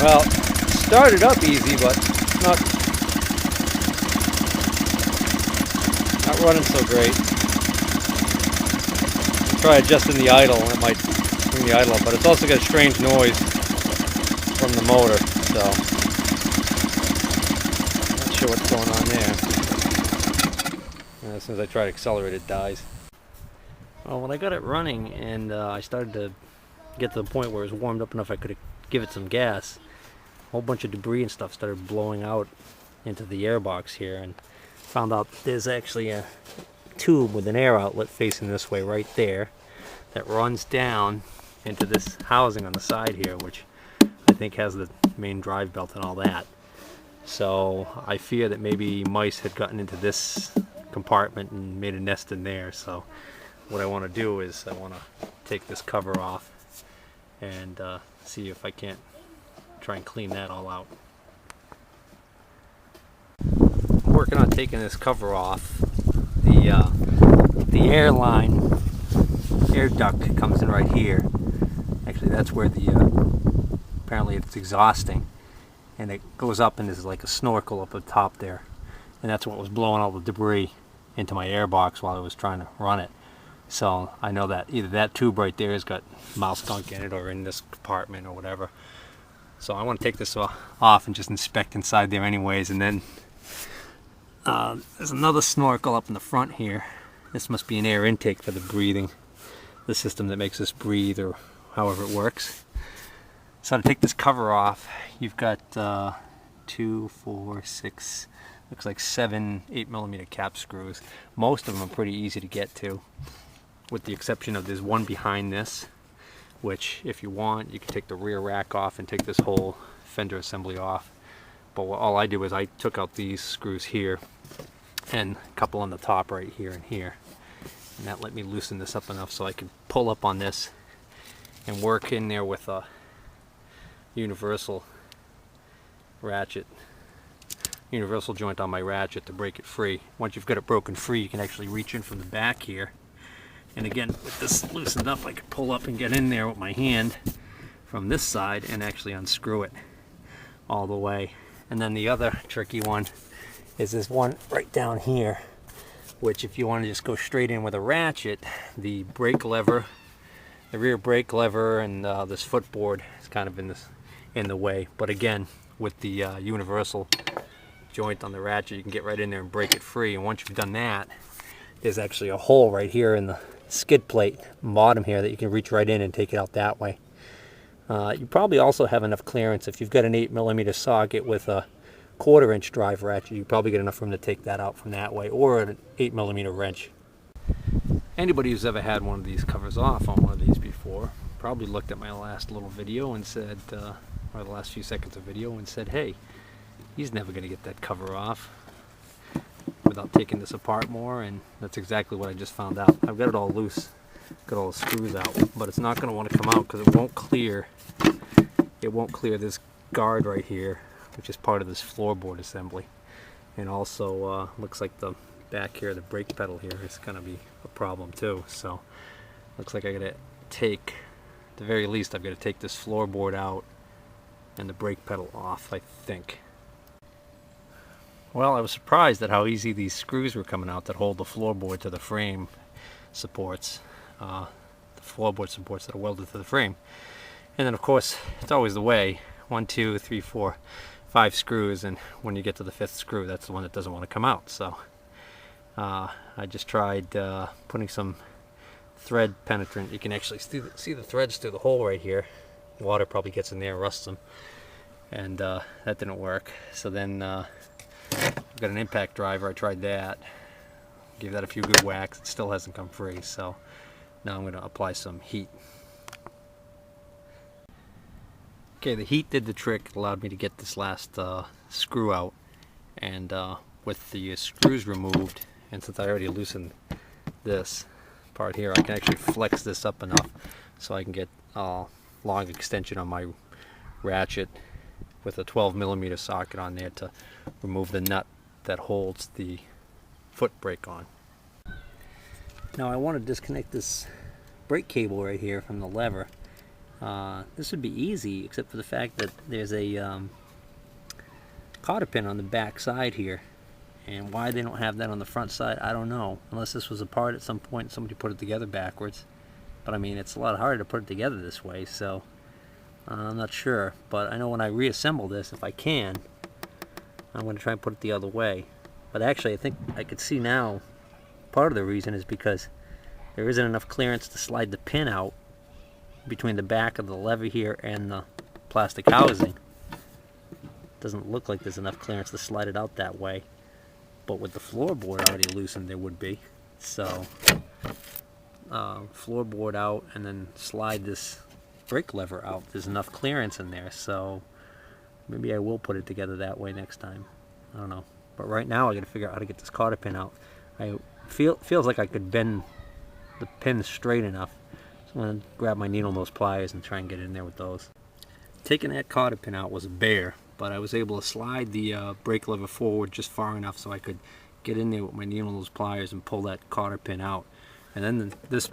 Well, it started up easy, but not running so great. Try adjusting the idle, and it might bring the idle up, but it's also got a strange noise from the motor, so not sure what's going on there. And as soon as I try to accelerate, it dies. Well, when I got it running and I started to get to the point where it was warmed up enough I could give it some gas, a whole bunch of debris and stuff started blowing out into the airbox here, and found out there's actually a tube with an air outlet facing this way right there that runs down into this housing on the side here, which I think has the main drive belt and all that. So I fear that maybe mice had gotten into this compartment and made a nest in there. So what I want to do is I want to take this cover off and see if I can't try and clean that all out. I'm working on taking this cover off. The air duct comes in right here. Actually, that's where the apparently it's exhausting, and it goes up and there's like a snorkel up at the top there, and that's what was blowing all the debris into my airbox while I was trying to run it. So I know that either that tube right there has got mouse gunk in it, or in this compartment or whatever. So I want to take this off and just inspect inside there anyways. And then there's another snorkel up in the front here. This must be an air intake for the breathing, the system that makes us breathe, or however it works. So to take this cover off, you've got 2, 4, 6, looks like 7 8mm cap screws. Most of them are pretty easy to get to, with the exception of there's one behind this, which if you want you can take the rear rack off and take this whole fender assembly off. But all I did was I took out these screws here and a couple on the top right here and here, and that let me loosen this up enough so I could pull up on this and work in there with a universal joint on my ratchet to break it free. Once you've got it broken free, you can actually reach in from the back here, and again with this loosened up I could pull up and get in there with my hand from this side and actually unscrew it all the way. And then the other tricky one is this one right down here, which if you want to just go straight in with a ratchet, the brake lever, the rear brake lever, and this footboard is kind of in the way. But again, with the universal joint on the ratchet, you can get right in there and break it free. And once you've done that, there's actually a hole right here in the skid plate bottom here that you can reach right in and take it out that way. You probably also have enough clearance if you've got an 8mm socket with a 1/4 inch drive ratchet. You probably get enough room to take that out from that way, or an 8mm wrench. Anybody who's ever had one of these covers off on one of these before probably looked at my last little video and said, or the last few seconds of video, and said, hey, he's never going to get that cover off without taking this apart more. And that's exactly what I just found out. I've got it all loose, got all the screws out, but it's not going to want to come out because it won't clear this guard right here, which is part of this floorboard assembly. And also looks like the back here, the brake pedal here, is going to be a problem too. So looks like I got to take, at the very least, I've got to take this floorboard out and the brake pedal off, I think. Well, I was surprised at how easy these screws were coming out that hold the floorboard to the frame supports, the floorboard supports that are welded to the frame. And then of course, it's always the way, 1, 2, 3, 4, 5 screws, and when you get to the 5th screw, that's the one that doesn't want to come out. So I just tried putting some thread penetrant. You can actually see the threads through the hole right here. Water probably gets in there, rusts them, and that didn't work. So then I've got an impact driver. I tried that, gave that a few good whacks. It still hasn't come free, so now I'm going to apply some heat. Okay, the heat did the trick. It allowed me to get this last screw out, and with the screws removed, and since I already loosened this part here, I can actually flex this up enough so I can get a long extension on my ratchet with a 12mm socket on there to remove the nut that holds the foot brake on. Now I want to disconnect this brake cable right here from the lever, This would be easy, except for the fact that there's a cotter pin on the back side here. And why they don't have that on the front side, I don't know. Unless this was a part at some point, somebody put it together backwards. But I mean, it's a lot harder to put it together this way, so I'm not sure. But I know when I reassemble this, if I can, I'm going to try and put it the other way. But actually, I think I could see now, part of the reason is because there isn't enough clearance to slide the pin out between the back of the lever here and the plastic housing. Doesn't look like there's enough clearance to slide it out that way. But with the floorboard already loosened, there would be. So, floorboard out and then slide this brake lever out. There's enough clearance in there, so maybe I will put it together that way next time. I don't know. But right now I got to figure out how to get this cotter pin out. Feels like I could bend the pin straight enough. So I'm going to grab my needle nose pliers and try and get in there with those. Taking that cotter pin out was a bear, but I was able to slide the brake lever forward just far enough so I could get in there with my needle nose pliers and pull that cotter pin out. And then this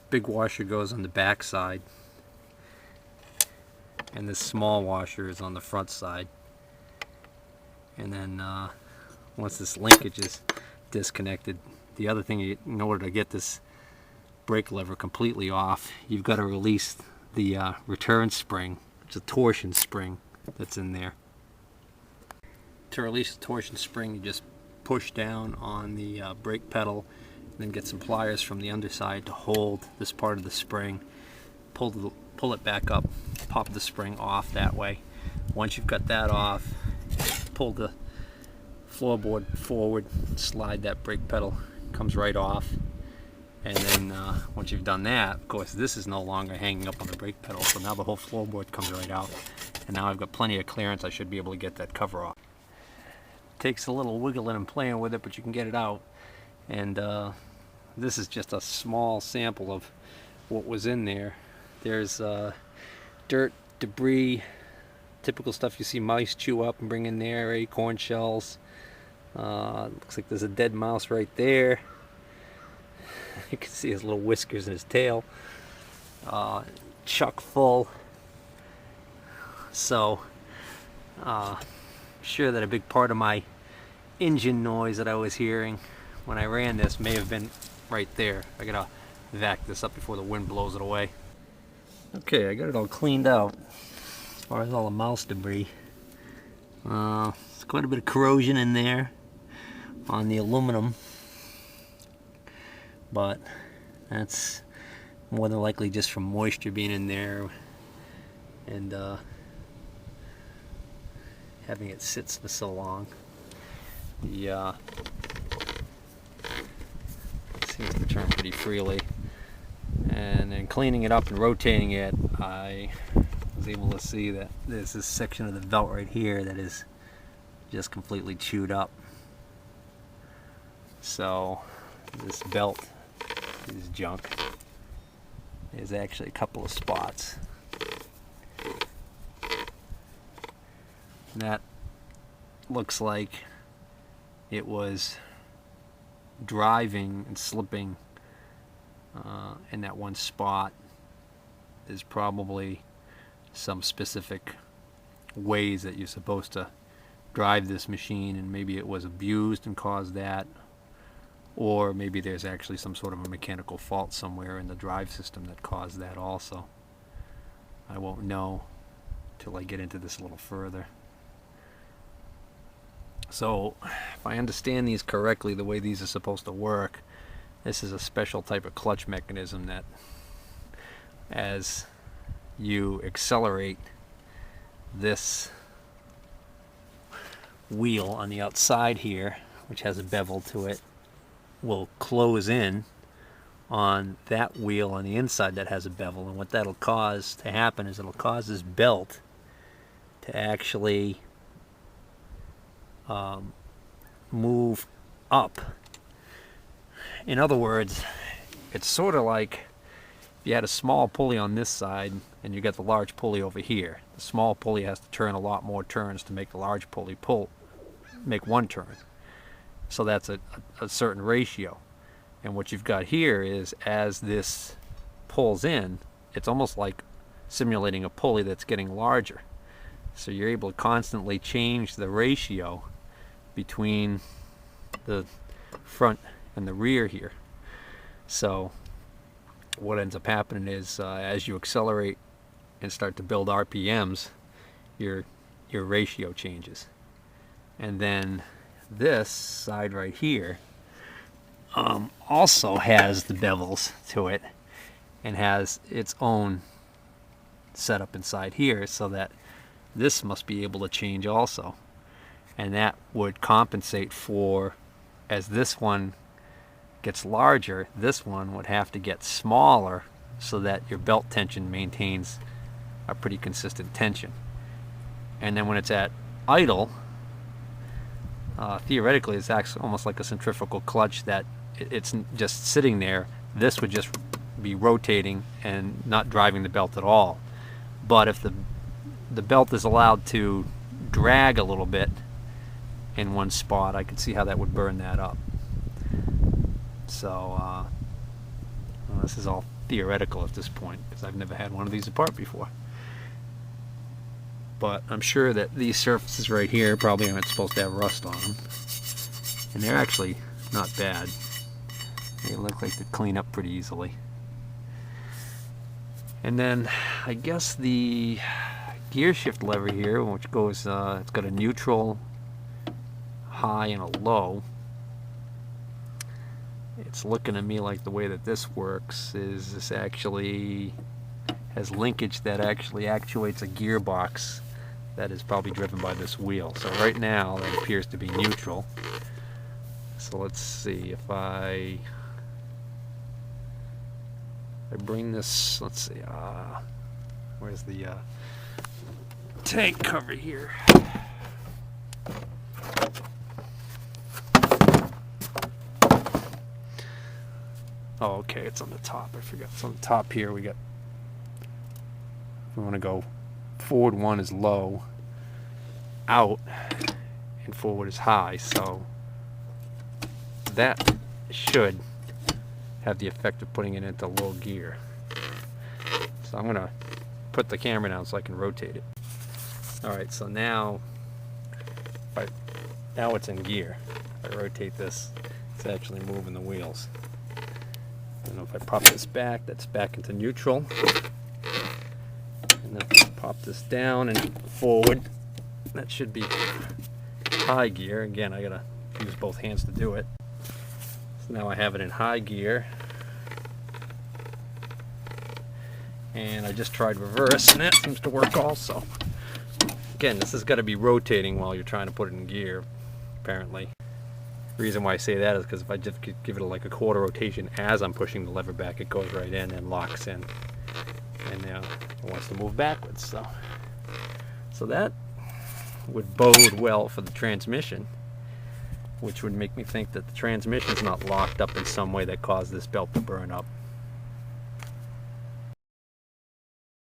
big washer goes on the back side, and this small washer is on the front side. And then once this linkage is disconnected, the other thing, in order to get this brake lever completely off, you've got to release the return spring. It's a torsion spring that's in there. To release the torsion spring, you just push down on the brake pedal, and then get some pliers from the underside to hold this part of the spring. Pull it back up, pop the spring off that way. Once you've got that off, pull the floorboard forward, slide that brake pedal, comes right off. And then once you've done that, of course, this is no longer hanging up on the brake pedal, so now the whole floorboard comes right out. And now I've got plenty of clearance. I should be able to get that cover off. Takes a little wiggling and playing with it, but you can get it out. And this is just a small sample of what was in there. There's dirt, debris, typical stuff you see mice chew up and bring in there, acorn shells. Looks like there's a dead mouse right there. You can see his little whiskers and his tail. Chock full. So, sure that a big part of my engine noise that I was hearing when I ran this may have been right there. I gotta vac this up before the wind blows it away. Okay, I got it all cleaned out as far as all the mouse debris. There's quite a bit of corrosion in there on the aluminum, but that's more than likely just from moisture being in there and having it sit for so long. The seems to turn pretty freely, and then cleaning it up and rotating it, I was able to see that there's this section of the belt right here that is just completely chewed up. So this belt is junk. There's actually a couple of spots. And that looks like it was driving and slipping in that one spot. There's probably some specific ways that you're supposed to drive this machine, and maybe it was abused and caused that, or maybe there's actually some sort of a mechanical fault somewhere in the drive system that caused that also. I won't know till I get into this a little further. So, if I understand these correctly, the way these are supposed to work, this is a special type of clutch mechanism that as you accelerate, this wheel on the outside here, which has a bevel to it, will close in on that wheel on the inside that has a bevel. And what that'll cause to happen is it'll cause this belt to actually move up. In other words, it's sort of like if you had a small pulley on this side and you got the large pulley over here. The small pulley has to turn a lot more turns to make the large pulley make one turn. So that's a certain ratio. And what you've got here is, as this pulls in, it's almost like simulating a pulley that's getting larger. So you're able to constantly change the ratio between the front and the rear here. So what ends up happening is as you accelerate and start to build RPMs, your ratio changes. And then this side right here also has the bevels to it and has its own setup inside here, so that this must be able to change also. And that would compensate for, as this one gets larger, this one would have to get smaller so that your belt tension maintains a pretty consistent tension. And then when it's at idle, theoretically it's actually almost like a centrifugal clutch that it's just sitting there. This would just be rotating and not driving the belt at all. But if the belt is allowed to drag a little bit in one spot, I could see how that would burn that up. So well, this is all theoretical at this point because I've never had one of these apart before. But I'm sure that these surfaces right here probably aren't supposed to have rust on them. And they're actually not bad. They look like they clean up pretty easily. And then I guess the gear shift lever here, which goes, it's got a neutral, high, and a low. It's looking to me like the way that this works is this actually has linkage that actually actuates a gearbox that is probably driven by this wheel. So right now that appears to be neutral. So let's see if I bring this, let's see, where's the tank cover here? Oh, okay, it's on the top. I forgot. It's on the top here. We got, if we want to go forward, one is low, out, and forward is high. So that should have the effect of putting it into low gear. So I'm going to put the camera down so I can rotate it. Alright, so now it's in gear. If I rotate this, it's actually moving the wheels. And if I pop this back, that's back into neutral. And then if I pop this down and forward, that should be high gear. Again, I gotta use both hands to do it. So now I have it in high gear. And I just tried reverse, and that seems to work also. Again, this has got to be rotating while you're trying to put it in gear, apparently. The reason why I say that is because if I just give it like a quarter rotation as I'm pushing the lever back, it goes right in and locks in. And now it wants to move backwards. So that would bode well for the transmission, which would make me think that the transmission is not locked up in some way that caused this belt to burn up.